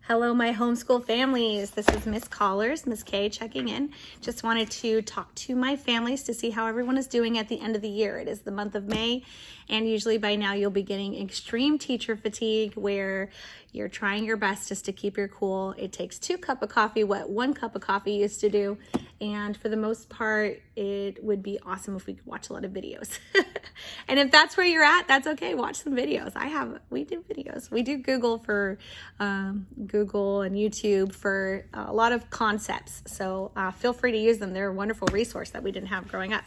Hello, my homeschool families. This is Miss Collars, Miss K checking in. Just wanted to talk to my families to see how everyone is doing at the end of the year. It is the month of May, and usually by now you'll be getting extreme teacher fatigue where you're trying your best just to keep your cool. It takes 2 cups of coffee, what 1 cup of coffee used to do. And for the most part, it would be awesome if we could watch a lot of videos. And if that's where you're at, that's okay. Watch some videos. We do videos. We do Google and YouTube for a lot of concepts. So feel free to use them. They're a wonderful resource that we didn't have growing up.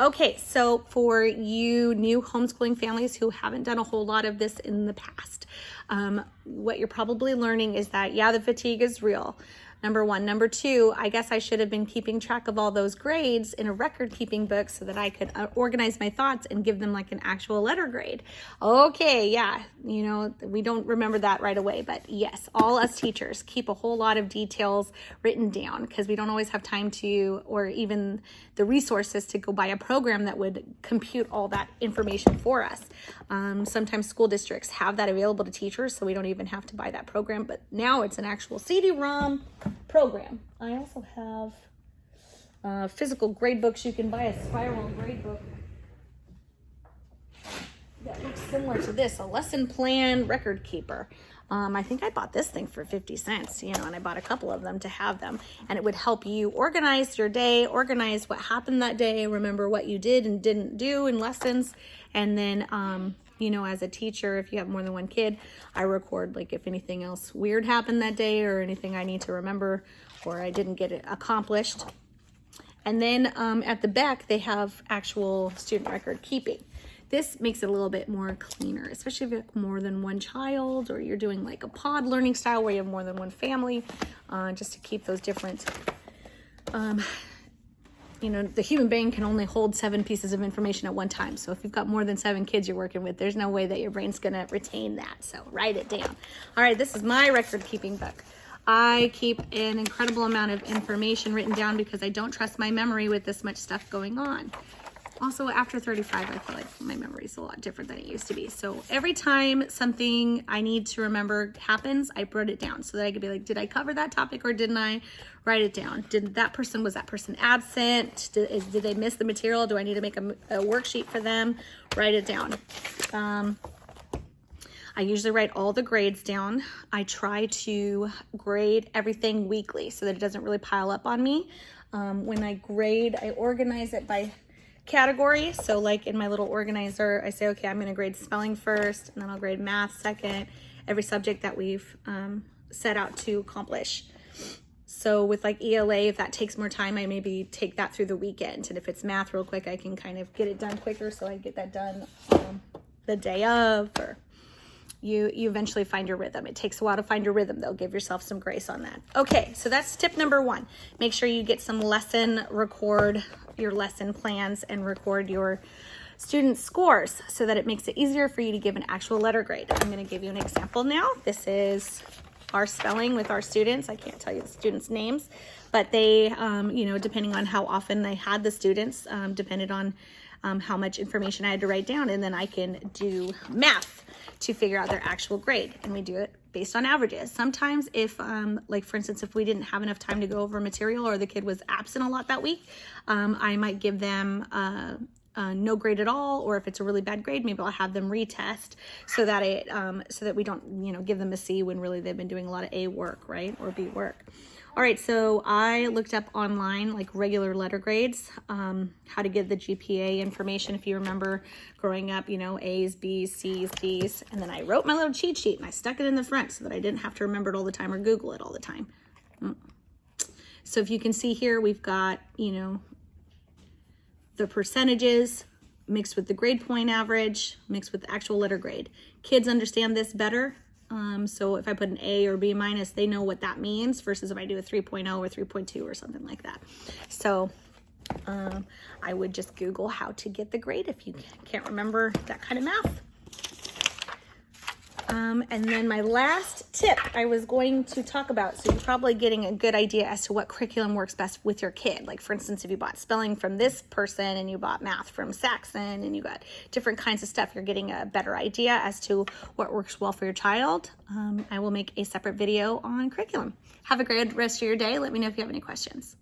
Okay, so for you new homeschooling families who haven't done a whole lot of this in the past, what you're probably learning is that, yeah, the fatigue is real. Number 1. Number 2, I guess I should have been keeping track of all those grades in a record keeping book so that I could organize my thoughts and give them like an actual letter grade. Okay, yeah, we don't remember that right away, but yes, all us teachers keep a whole lot of details written down because we don't always have time to, or even the resources to go buy a program that would compute all that information for us. Sometimes school districts have that available to teachers, so we don't even have to buy that program, but now it's an actual CD-ROM program. I also have physical grade books. You can buy a spiral grade book that looks similar to this, a lesson plan record keeper. I think I bought this thing for 50 cents, and I bought a couple of them to have them, and it would help you organize your day, organize what happened that day, remember what you did and didn't do in lessons, and then as a teacher, if you have more than one kid, I record like if anything else weird happened that day or anything I need to remember or I didn't get it accomplished. And then at the back, they have actual student record keeping. This makes it a little bit more cleaner, especially if you have more than one child or you're doing like a pod learning style where you have more than one family, just to keep those different. The human brain can only hold 7 pieces of information at one time. So if you've got more than 7 kids you're working with, there's no way that your brain's going to retain that. So write it down. All right, this is my record keeping book. I keep an incredible amount of information written down because I don't trust my memory with this much stuff going on. Also, after 35, I feel like my memory is a lot different than it used to be. So every time something I need to remember happens, I wrote it down so that I could be like, did I cover that topic or didn't I? Write it down. Was that person absent? Did they miss the material? Do I need to make a worksheet for them? Write it down. I usually write all the grades down. I try to grade everything weekly so that it doesn't really pile up on me. When I grade, I organize it by category. So like in my little organizer, I say, okay, I'm going to grade spelling first, and then I'll grade math second, every subject that we've set out to accomplish. So with like ELA, if that takes more time, I maybe take that through the weekend. And if it's math real quick, I can kind of get it done quicker. So I get that done the day of, or you eventually find your rhythm. It takes a while to find your rhythm though. Give yourself some grace on that. Okay, so that's tip number 1. Make sure you get some record your lesson plans and record your student scores so that it makes it easier for you to give an actual letter grade. I'm gonna give you an example now. This is our spelling with our students. I can't tell you the students' names, but they, depending on how often I had the students, depended on how much information I had to write down, and then I can do math to figure out their actual grade, and we do it based on averages. Sometimes if, like for instance, if we didn't have enough time to go over material or the kid was absent a lot that week, I might give them no grade at all, or if it's a really bad grade, maybe I'll have them retest so that we don't, give them a C when really they've been doing a lot of A work, right, or B work. All right, so I looked up online like regular letter grades, how to get the GPA information. If you remember growing up, A's, B's, C's, D's, and then I wrote my little cheat sheet and I stuck it in the front so that I didn't have to remember it all the time or Google it all the time. So if you can see here, we've got, the percentages mixed with the grade point average, mixed with the actual letter grade. Kids understand this better. So if I put an A or B minus, they know what that means versus if I do a 3.0 or 3.2 or something like that. So I would just Google how to get the grade if you can't remember that kind of math. And then my last tip I was going to talk about, so you're probably getting a good idea as to what curriculum works best with your kid. Like for instance, if you bought spelling from this person and you bought math from Saxon and you got different kinds of stuff, you're getting a better idea as to what works well for your child. I will make a separate video on curriculum. Have a great rest of your day. Let me know if you have any questions.